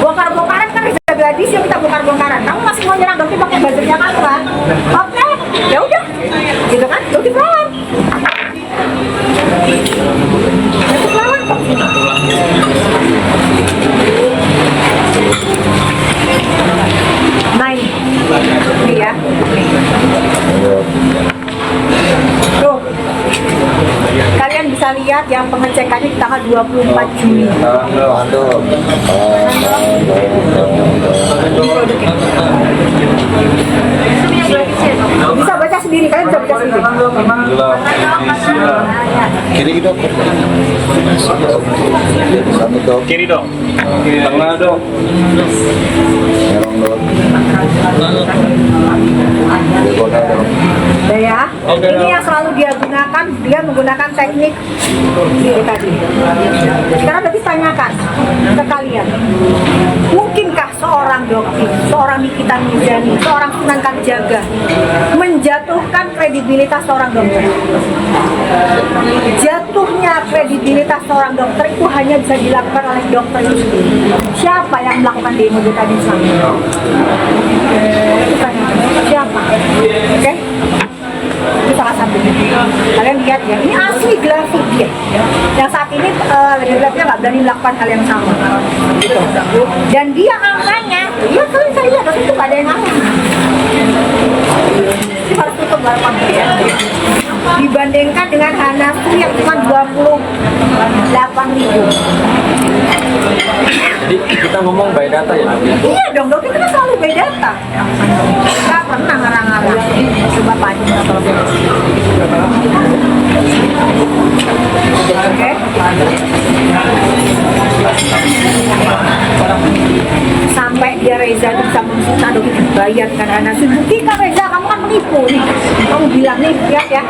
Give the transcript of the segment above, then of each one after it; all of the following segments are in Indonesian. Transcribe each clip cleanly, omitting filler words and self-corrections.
Bongkar-bongkaran kan bisa gadis ya, kita bongkar-bongkaran. Kamu masih mau nyerang dokter pakai buzzernya kamu kan? Oke, ya udah, gitu kan? Dokter lawan. Dokter lawan. Main, ini ya. Tuh, kalian bisa lihat yang pengecekannya di tanggal 24 Juni. Bisa baca sendiri, kalian bisa baca sendiri. Kiri dok. Satu dok. Kiri dong. Tengah dong. Merong dok. Diagonal dok. Ya, ini yang selalu dia gunakan, dia menggunakan teknik ini tadi. Sekarang berarti tanyakan ke kalian, mungkinkah seorang dokter, seorang Nikita Mirzani, seorang Sunan Kalijaga menjatuhkan kredibilitas seorang dokter? Jatuhnya kredibilitas seorang dokter itu hanya bisa dilakukan oleh dokter itu sendiri. Siapa yang melakukan demo di tadi sana? Itu tanyakan. Siapa? Oke? Itu salah satunya. Kalian lihat ya, ini asli grafik ya. Yang saat ini grafiknya nggak berani melakukan hal yang sama. Gitu. Dan dia angkanya, ya kalian saya lihat, tapi itu nggak ada yang angkat. Ini harus tutup balapan ya. Dibandingkan dengan Hanafi yang cuma 28.000. Jadi kita ngomong by data ya dok? Iya dong, dokter kita selalu by data. Nggak pernah ngarang-ngarang. Coba panjang atau oke. Sampai dia Reza itu bisa mengusulkan dokter dibayar kan Hanafi. Buktikan Reza, kamu kan menipu nih. Kamu bilang nih, lihat ya.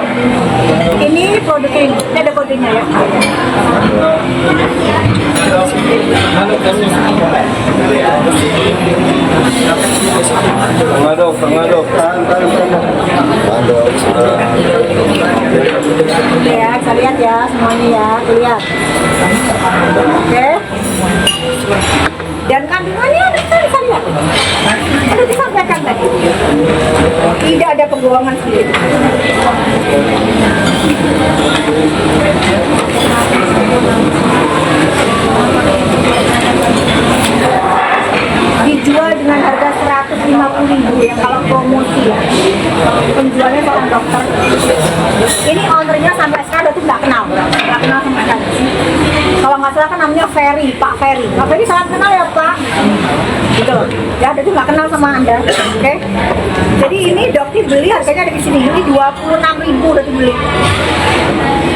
Ini produknya ini ada kodenya ya. Tengah dok. Ya, bisa lihat ya semuanya ya, lihat. Oke. Dan kandungannya ada, bisa lihat. Ada disampaikan tadi. Tidak ada pembohongan sedikit. Dijual dengan harga 150.000 ya kalau promosi ya. Penjualnya seorang dokter. Ini ownernya sampai sekarang itu nggak kenal sama sekali. Kalau nggak salah kan namanya Ferry, Pak Ferry. Pak Ferry sangat kenal ya Pak. Gitu loh. Ya, jadi nggak kenal sama Anda. Oke. Jadi ini dokter beli harganya ada di sini. Ini 26.000 udah dibeli.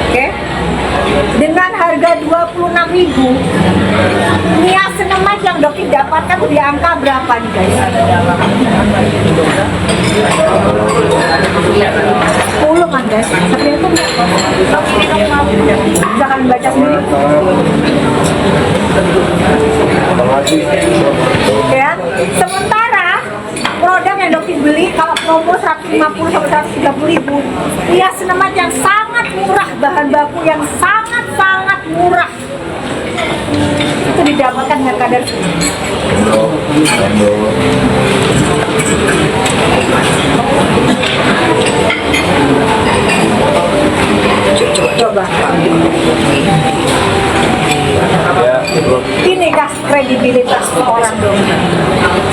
Oke. Dengan harga 26.000, niacinamide yang dokter dapatkan di angka berapa nih guys? 10 kan guys? Tapi itu bisa kalian baca sendiri. Ya, sementara produk yang dokter beli kalau promo 150 sampai 130.000, niacinamide yang sangat murah, bahan baku yang sangat murah, itu didapatkan dengan kadar coba. Ini kah kredibilitas seorang dokter?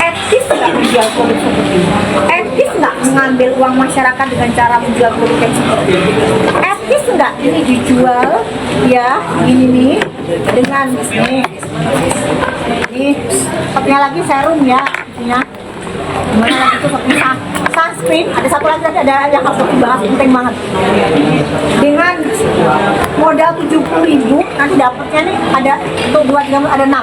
Etis nggak menjual produk seperti ini? Etis nggak mengambil uang masyarakat dengan cara menjual produk yang seperti ini? Etis nggak ini dijual ya ini nih dengan ini satunya lagi serum ya ini mana lagi itu satunya sunscreen, ada satu lagi ada yang harus dibahas penting banget. Dengan modal 70.000 nanti dapatnya nih ada untuk 2 3 ada 6.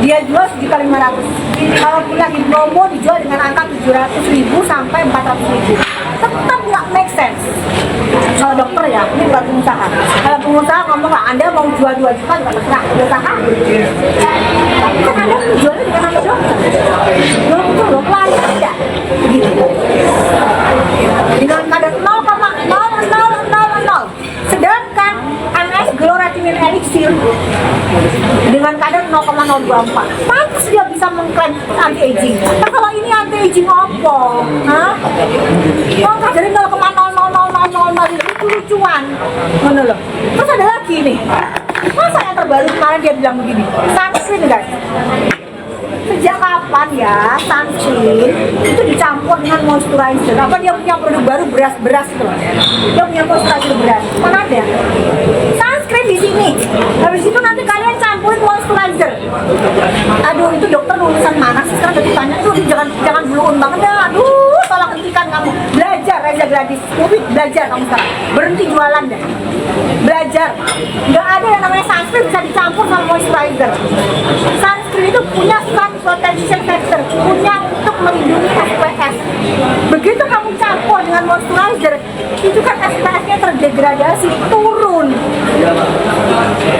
Dia jual 1.500.000. Kalau lagi promo dijual dengan angka 700.000 sampai 400.000. Tetap nggak make sense. Kalau dokter ya, ini buat pengusaha. Kalau pengusaha ngomong lah, Anda mau jual 2 juta juga terserah, usaha. Tapi kan Anda jualnya dengan nama dokter. Belum itu loh, klien ada. Begitu. Dengan kadar 0,0000. Sedangkan MS Gloratin vitamin elixir dengan kadar 0,024. Pantas dia bisa mengklaim anti aging. Nah, kalau ini anti aging apa? Hah? Oh, kadarnya 0,00000 itu lucuan. Mana loh? Terus ada lagi nih. Masa yang terbaru kemarin dia bilang begini, sunscreen guys. Sejak kapan ya sunscreen itu dicampur dengan moisturizer? Apa dia punya produk baru beras tuh? Dia punya moisturizer beras. Mana ada? Sunscreen di sini. Habis itu nanti kalian campurin moisturizer. Aduh, itu dokter lulusan mana sih? Sekarang udah ditanya tuh, jangan belum banget ya. Aduh, tolong hentikan kamu. Belajar Reza Gladys. Mubin, belajar kamu sekarang. Berhenti jualan deh. Belajar. Nggak ada yang namanya sunscreen bisa dicampur sama moisturizer. Sunscreen itu punya sun protection factor, punya untuk melindungi SPF. Begitu kamu campur dengan moisturizer, itu kan SPF-nya terdegradasi, turun.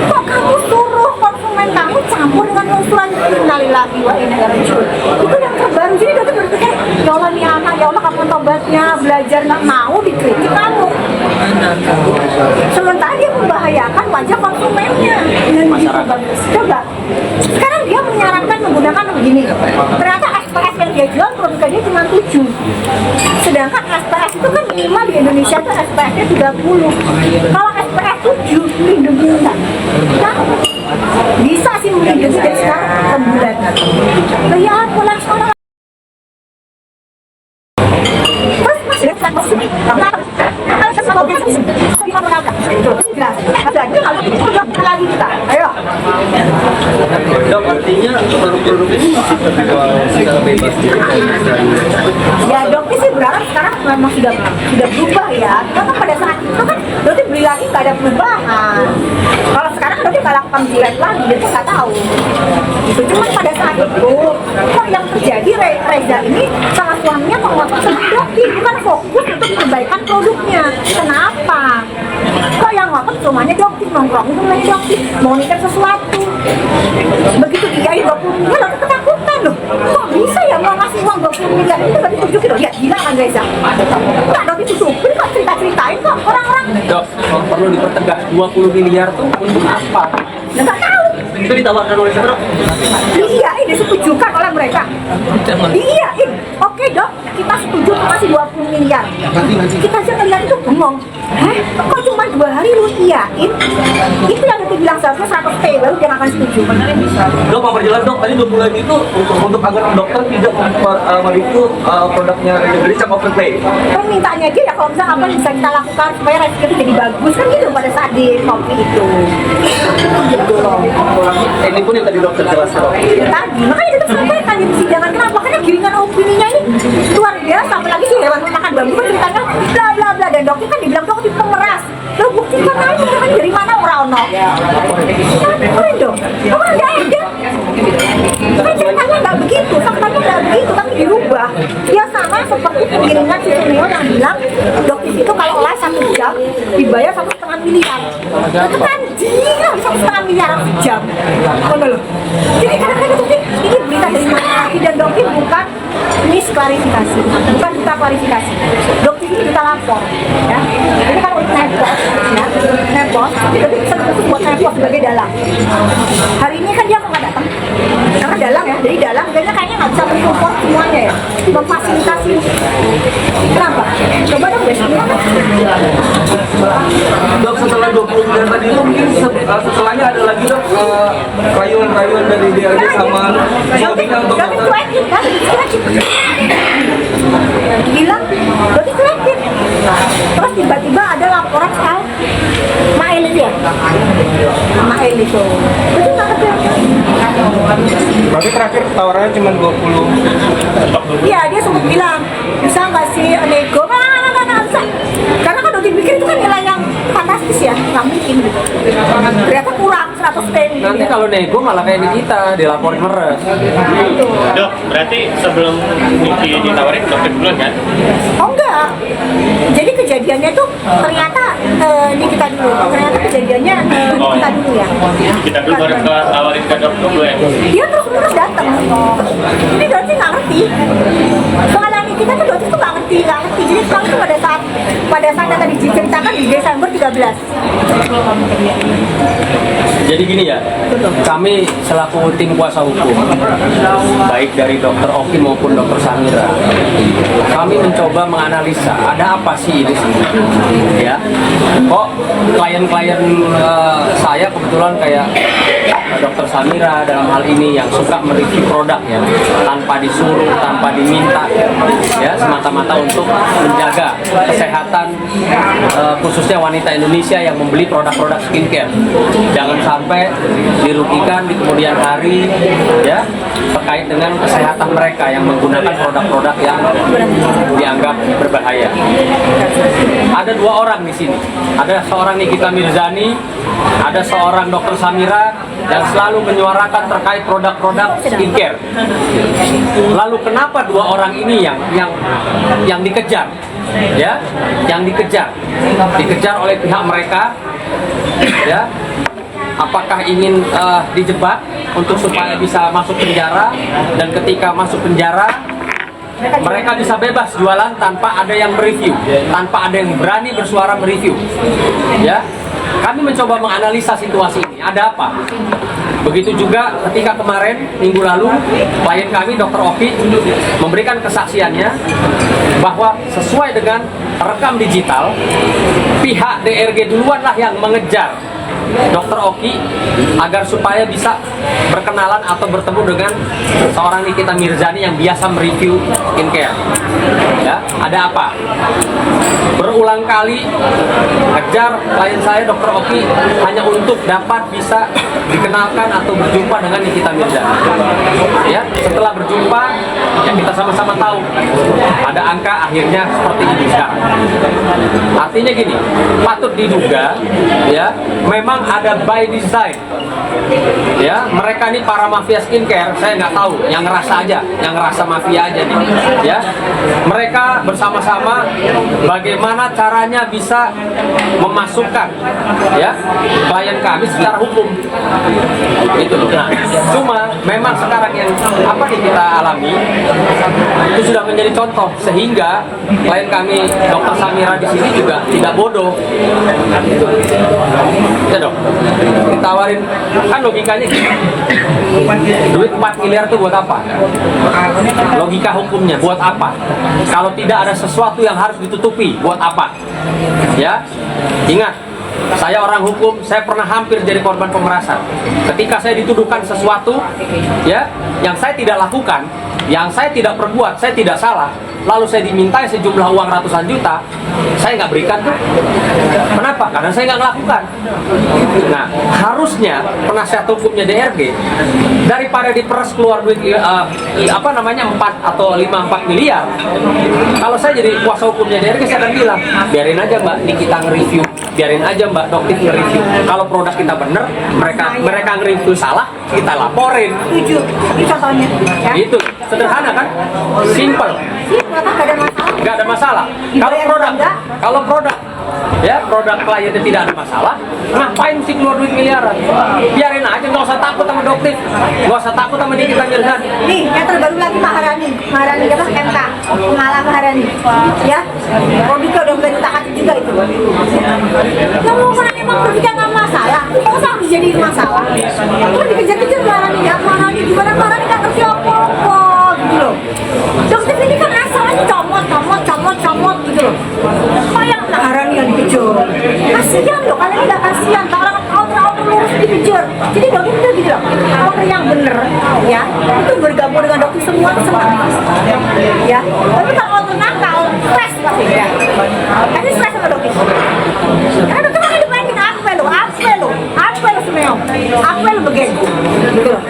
Kok kamu suruh konsumen kamu campur dengan moisturizer? Innalillahi wa inna ilaihi raji'un. Itu yang terbaru. Jadi dokter berpikir, ya Allah nih anak, ya Allah kapan tobatnya, belajar nggak mau dikritik kamu. Sementara dia membahayakan wajah konsumennya. Coba, sekarang dia menyarankan menggunakan begini. Ternyata SPF yang dia jual produknya dia cuma 7. Sedangkan SPF itu kan minimal di Indonesia itu SPF-nya 30. Kalau SPF 7 melindungi enggak? Nah, bisa sih melindungi dari sekarang ke bulan. Nah, ya bulan sekarang. Terus masih ada konsumsi. Lagi kita, ayo. Dok, artinya produk-produk ini masih terjual secara bebas Ya dokter sih berharap sekarang memang sudah berubah ya. Karena pada saat itu kan dokter beli lagi nggak ada perubahan. Kalau sekarang dokter nggak lakukan jilat lagi, dokter nggak tahu. Itu cuma pada saat itu kok yang terjadi Reza ini sama suaminya mengotot sama dokter, bukan fokus untuk perbaikan produknya. Kenapa? Kok yang ngotot rumahnya dokter, nongkrong itu mulai dokter mau nikah sesuatu. Begitu digaji 20 miliar, dokter ketakutan loh. Kok bisa ya mau ngasih uang 20 miliar itu tapi tunjukin loh, ya gila kan Reza. Nggak dokter tutupin kok, cerita-ceritain kok orang-orang. Dok, kalau perlu dipertegas 20 miliar tuh untuk apa? Nggak tahu. Itu ditawarkan oleh siapa, Dok? Iya, ini disetujukan oleh mereka. Iya, oke dok, kita setuju kasih 20 miliar. Kita aja ngeliat itu bengong. Hah? Kok cuma 2 hari lu iyain? Itu yang kita bilang seharusnya 100 T baru dia akan setuju. Dok, mau perjelas dok, tadi 20 miliar itu untuk agar dokter tidak mereview produknya Reza Gladys sama Open Play. Kan mintanya aja ya kalau misalnya apa yang bisa kita lakukan supaya Reza itu jadi bagus kan gitu pada saat di kopi itu. Gitu loh. Ini pun yang tadi dokter jelaskan. Tadi, makanya kita sampaikan di persidangan kenapa? Karena giringan opininya ini luar biasa, apalagi si hewan memakan bambu kan ceritanya bla bla bla, dan dokter kan dibilang dokter pemeras. Lo buktikan aja kan dari mana orang-orang. Laporin dong, orang nggak ada. Kan ceritanya nggak begitu, faktanya nggak begitu, tapi dirubah. Ya sama seperti giringan si Sunio yang bilang dokter itu kalau olah 1 jam dibayar 1,5 miliar. Itu kan gila, 1,5 miliar sejam. Loh. Jadi kadang-kadang ini berita dari mana lagi, dan dokter bukan misklarifikasi, bukan kita klarifikasi. Dokter ini kita lapor, ya. Ini kan untuk nepos, ya. Nepos, jadi bisa khusus buat nepos sebagai dalang. Hari ini kan dia nggak datang, karena dalang ya. Jadi dalang kayaknya nggak bisa mensupport semuanya ya, memfasilitasi. Kenapa? Coba dong besok gimana? Dok, setelah 20 miliar tadi itu mungkin setelahnya ada lagi dok rayuan-rayuan dari DLG sama suaminya untuk dokter cuekin kan? Bilang, dokter cuekin. Terus tiba-tiba ada laporan soal Mael itu ya? Mael itu. Itu nggak ada. Berarti terakhir tawarannya cuma 20. Iya, dia sempat bilang, bisa nggak sih nego? Nggak bisa. Karena kan dokter pikir itu kan nilai yang fantastis ya, nggak mungkin gitu. Ternyata kurang 100 T. nanti kalau nego malah kayak di kita dilaporin meres. Dok, berarti sebelum Niki ditawarin dokter duluan kan? Oh enggak. Jadi kejadiannya tuh ternyata ini kita dulu. Ternyata kejadiannya kita dulu ya. Kita dulu baru tawarin ke dokter dulu ya. Dia terus datang. Jadi dokter nggak ngerti. Soalnya kita tuh dokter tuh nggak ngerti. Jadi sekarang tuh pada saat pada saat yang tadi diceritakan di Desember 13. Jadi gini ya, kami selaku tim kuasa hukum, baik dari Dokter Oki maupun Dokter Samira, kami mencoba menganalisa ada apa sih ini sebenarnya. Ya, kok klien-klien saya kebetulan kayak Dokter Samira dalam hal ini yang suka mereview produk ya, tanpa disuruh, tanpa diminta, ya semata-mata untuk menjaga kesehatan khususnya wanita Indonesia yang membeli produk-produk skincare. Jangan sampai dirugikan di kemudian hari ya terkait dengan kesehatan mereka yang menggunakan produk-produk yang dianggap berbahaya. Ada dua orang di sini. Ada seorang Nikita Mirzani, ada seorang Dokter Samira yang selalu menyuarakan terkait produk-produk skincare. Lalu kenapa dua orang ini yang dikejar? Ya, yang dikejar oleh pihak mereka, ya. Apakah ingin dijebak untuk supaya bisa masuk penjara, dan ketika masuk penjara mereka bisa bebas jualan tanpa ada yang mereview, tanpa ada yang berani bersuara mereview. Ya, kami mencoba menganalisa situasi ini. Ada apa? Begitu juga ketika kemarin minggu lalu klien kami Dr. Oki memberikan kesaksiannya bahwa sesuai dengan rekam digital, pihak DRG duluanlah yang mengejar Dr. Oki agar supaya bisa berkenalan atau bertemu dengan seorang Nikita Mirzani yang biasa mereview skincare. Ya, ada apa? Berulang kali kejar klien saya Dr. Oki hanya untuk dapat bisa dikenalkan atau berjumpa dengan Nikita Mirzani. Ya, setelah berjumpa ya kita sama-sama tahu ada angka akhirnya seperti ini sekarang. Artinya gini, patut diduga ya memang ada by design. Ya, mereka ini para mafia skincare, saya nggak tahu, yang ngerasa aja, yang ngerasa mafia aja nih. Ya, mereka bersama-sama bagaimana caranya bisa memasukkan ya klien kami secara hukum. Itu. Nah, cuma memang sekarang yang apa nih kita alami itu sudah menjadi contoh sehingga klien kami Dr. Samira di sini juga tidak bodoh. Ya dong, ditawarin kan logikanya gitu. Duit 4 miliar itu buat apa? Logika hukumnya buat apa? Kalau tidak ada sesuatu yang harus ditutupi, buat apa? Ya, ingat, saya orang hukum, saya pernah hampir jadi korban pemerasan. Ketika saya dituduhkan sesuatu, ya, yang saya tidak lakukan, yang saya tidak perbuat, saya tidak salah, lalu saya dimintai sejumlah uang ratusan juta, saya nggak berikan tuh. Kenapa? Karena saya nggak melakukan. Nah, harusnya penasihat hukumnya DRG daripada diperes keluar duit 4 atau 5-4 miliar. Kalau saya jadi kuasa hukumnya DRG, saya akan bilang, biarin aja Mbak Nikita nge-review, biarin aja Mbak Dokter nge-review. Kalau produk kita bener, mereka nge-review salah, kita laporin. Setuju. Ini contohnya. Ya. Itu sederhana kan? Simple. Nggak ada masalah. Kalau produk ya produk kliennya tidak ada masalah, ngapain sih keluar duit miliaran? Biarin aja, nggak usah takut sama Dokter, nggak usah takut sama Nikita Mirzani. Nih, yang terbaru lagi Maharani apa MK, Malah Maharani, ya. Produk udah mulai ditaati juga itu. Yang mau kan emang produknya nggak masalah, kok harus jadi masalah? Itu dikejar-kejar Maharani, ya Maharani gimana Maharani nggak ngerti apa-apa gitu loh. Dokter ini kan asalnya comot gitu loh. Kok yang Maharani yang dikejar? Kasihan loh, kalian nggak kasihan, orang outer lurus dikejar. Jadi dokter itu gitu loh, outer yang bener ya, itu bergabung dengan dokter semua seperti ya. Tapi kalau outer nakal, stres pasti ya. Pasti stres sama dokter. Karena dokter kan dimainin apa lo semua, apa lo begitu, gitu loh.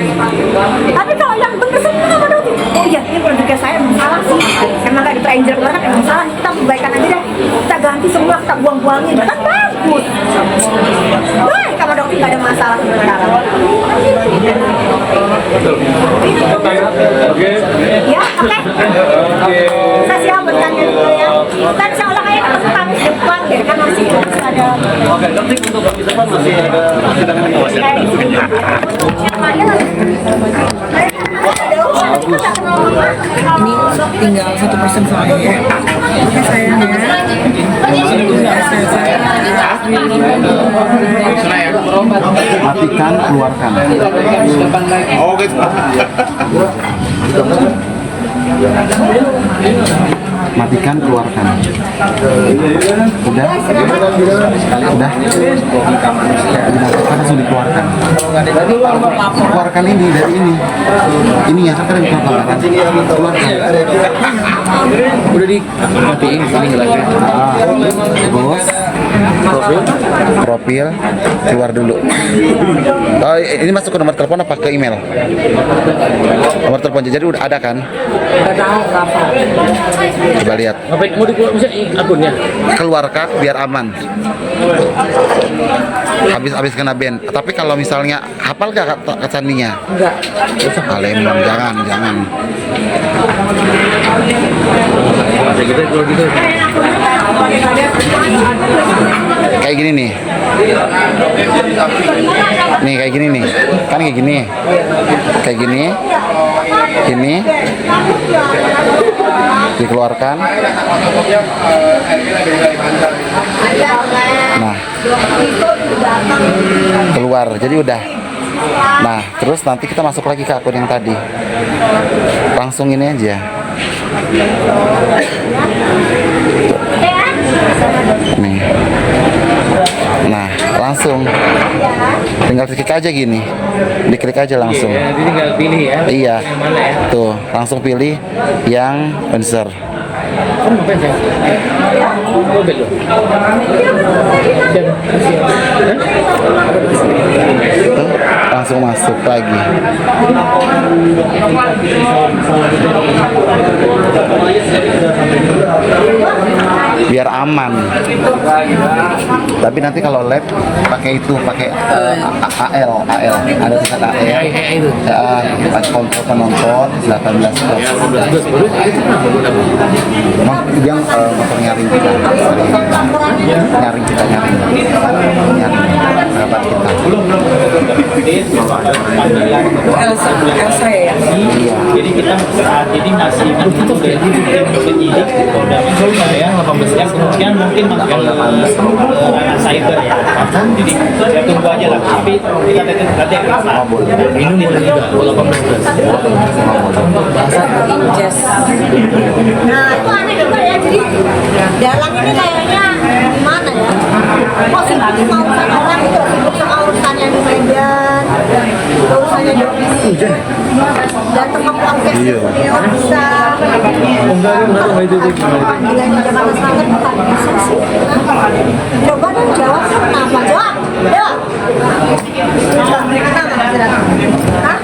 Tapi kalau yang bener semua sama dokter, oh iya ini produknya saya salah sih, emang gak di-tranger banget, emang salah, kita perbaikan aja deh, kita ganti semua, kita buang-buangin, kan bagus. Baik sama dokter gak ada masalah sebenarnya. Oke. Ya, oke. Saya siap bertanya dulu ya. Kan insya Allah kayak ketemu Kamis depan deh, kan masih ada. Oke, Dokter untuk Kamis depan masih ada cadangan kawasan. Ini tinggal 1% soalnya. Oke sayang ya. Matikan, keluarkan. Oh gitu. Matikan, keluarkan. Udah? Udah? Dilakukan langsung dikeluarkan. Keluarkan ini dari ini. Ini ya, kan dikeluarkan. Keluarkan. Udah dimatiin ini lagi. Terus profil keluar dulu. Oh, ini masuk ke nomor telepon apa ke email? Nomor telepon jadi udah ada kan? Coba lihat. Ngapain mau dikeluar misalnya akunnya? Keluar Kak biar aman. Habis kena ban. Tapi kalau misalnya hafal gak kata sandinya? Enggak. Lemon, jangan. Kayak gini nih. Nih kayak gini nih. Kan kayak gini. Kayak gini. Gini. Dikeluarkan. Nah. Keluar. Jadi udah. Nah, terus nanti kita masuk lagi ke akun yang tadi. Langsung ini aja. Nih. Nah, langsung. Tinggal klik aja gini. Diklik aja langsung. Iya, jadi tinggal pilih ya. Iya. Yang mana ya? Tuh, langsung pilih yang user. Kan ngapain ya? Mobil loh. Tuh, langsung masuk lagi. Biar aman. Tapi nanti kalau lab pakai itu, pakai AL, ada tulisan AL. Itu. Pakai kontrol penonton 18 plus. Emang yang motor nyaring kita, nyaring sahabat kita. Elsa ya. Iya. Jadi kita saat ini masih menunggu dari penyidik Polda Metro Jaya 18 jam, kemungkinan mungkin masuk ke ranah cyber ya. Jadi ya tunggu aja lah. Tapi kita nanti akan Minum itu juga 18. Nah itu aneh juga ya, jadi dalang ini kayaknya gimana ya, kok sibuk sama urusan orang itu, sibuk sama urusannya di Medan, urusannya di datang ke podcast itu dia bisa panggilannya Jakarta Selatan bukan bisa sih. Coba dong jawab, kenapa? Jawab. Hah?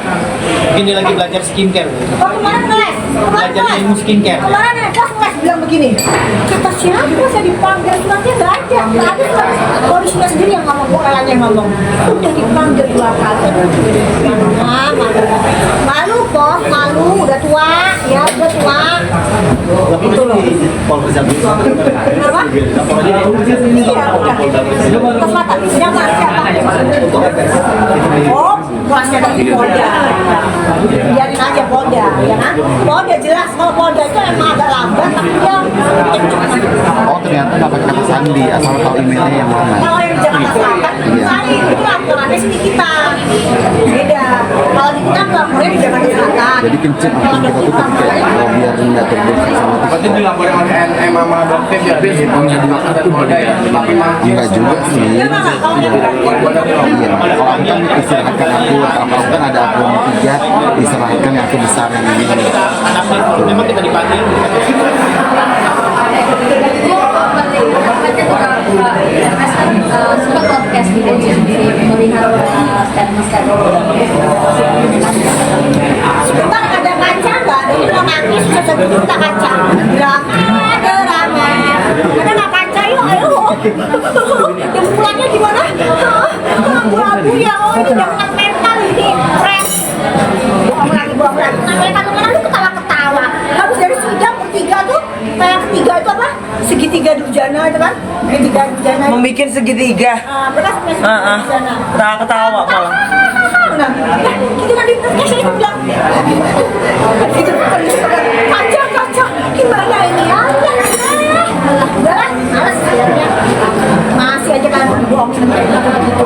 Ini lagi belajar skincare. Oh kemarin ngeles, Belajar ilmu skincare. Kemarin ada ngeles bilang begini, kata siapa saya dipanggil, suratnya nggak ada surat. Polisinya sendiri yang ngomong, bukan yang ngomong. Udah dipanggil 2 kali. Nah, malu kok, malu, udah tua, ya udah tua. Itu loh. Kenapa? Iya, udah. Ke selatan, siapa? Oh, kelasnya dari Polda. Biarin aja Polda, ya kan? Polda jelas, kalau Polda itu emang agak lambat, tapi dia Oh, ternyata dapat kata sandi, asal tahu emailnya yang mana. kalau yang di Jakarta Selatan, misalnya itu laporannya sini kita. Beda. Kalau di kita laporannya di Jakarta Selatan. Jadi kenceng akun kita tuh ketika biar nggak terdeteksi sama kita. Berarti dilaporin oleh NM sama Dokter ya di Polda ya. Enggak juga sih. Iya, Pak, kalau dia Iya, kalau aku kan istirahatkan aku, kalau aku kan ada akun 3, istirahatkan yang akun besar yang ini. Memang kita dipanggil. Suka podcast di sendiri melihat sebentar ada kaca nggak? Ada yang nangis, kita kaca. Drama. Ada nggak kaca? Yuk, ayo. Yang pulangnya gimana? Abu-abu ya, oh ini udah kena mental ini. Fresh. Bohong lagi. Namanya kandungan itu ketawa-ketawa. Habis dari sidang ketiga tuh, kayak ketiga itu apa? Segitiga durjana itu kan? Segitiga durjana. Membikin segitiga. Bekas segitiga durjana. Tak ketawa malah. Nah, kita tadi podcast itu bilang itu kaca gimana ini ya? Udah lah, males akhirnya. Masih aja kan bohongin mereka gitu.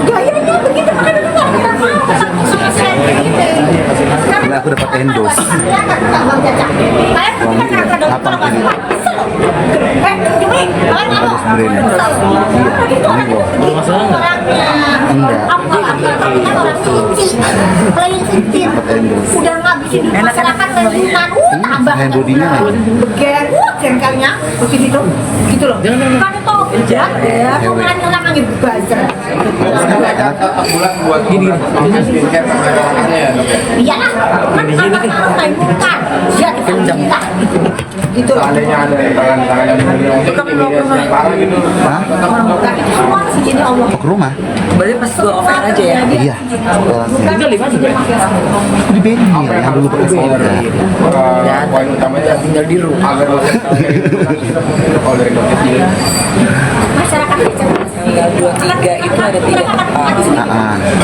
Gayanya begitu makanya nggak kita mau ketemu sama saya gitu. Ini aku dapat endorse. Apa ini? Bagus brand. Belum masalah nggak? Udah nggak bisa dimasalahkan lingkungan, tambah Handodinya lagi. beger, jengkelnya begitu gitu loh. Kan itu jahat ya, aku malah ngelakangin buzzer. bulan buat gini skincare sama anaknya ya dok ya. Iyalah, kan anak-anak main bukan, ya kencang gitu loh. Seandainya ada tangan-tangan yang parah gitu. Hah? Bukan itu semua sih jadi Allah. Mau ke rumah? Berarti pas gua offline aja ya. Iya. Tinggal di mana juga? Di Benny ya, yang dulu pakai Skoda. Poin utamanya tinggal di rumah agar lo kalau dari dokter ini Masyarakat Tanggal 23 itu ada 3 tempat.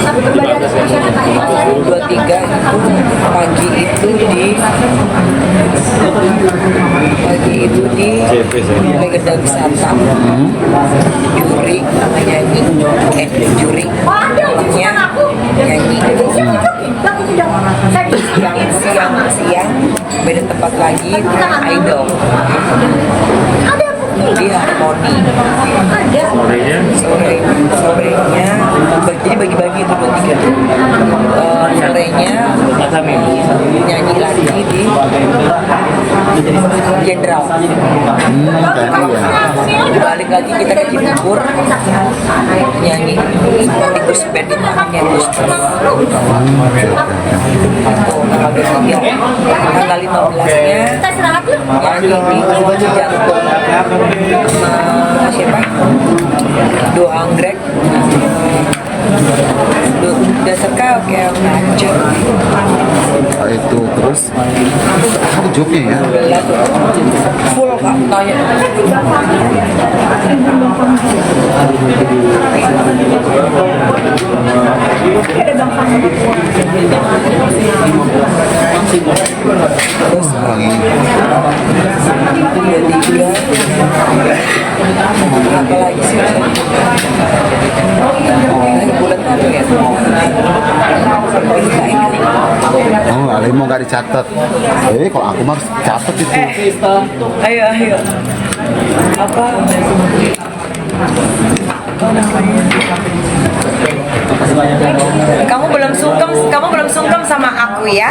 tapi kembali atas masyarakat 23 itu pagi itu di Legenda Wisata. Juri namanya juri namanya nyanyi. Siang beda tempat lagi idol. Dia harmoni. Sorenya jadi bagi-bagi itu 23 tuh. Sorenya nyanyi lagi di Jenderal. Balik lagi kita ke Cibubur nyanyi di Gus Band itu namanya Gus Band. Tanggal 15-nya nyanyi di Jantung sama siapa? Doa Anggrek. Dasar kau kayak ngacur. Itu terus apa joknya ya? Full kak tanya. Terus orang ini. Apa lagi sih? Bulan lalu ya. Oh, Ale mau nggak dicatat. Kalau aku mah harus catat itu. Ayo. Apa? Kamu belum sungkem sama aku ya?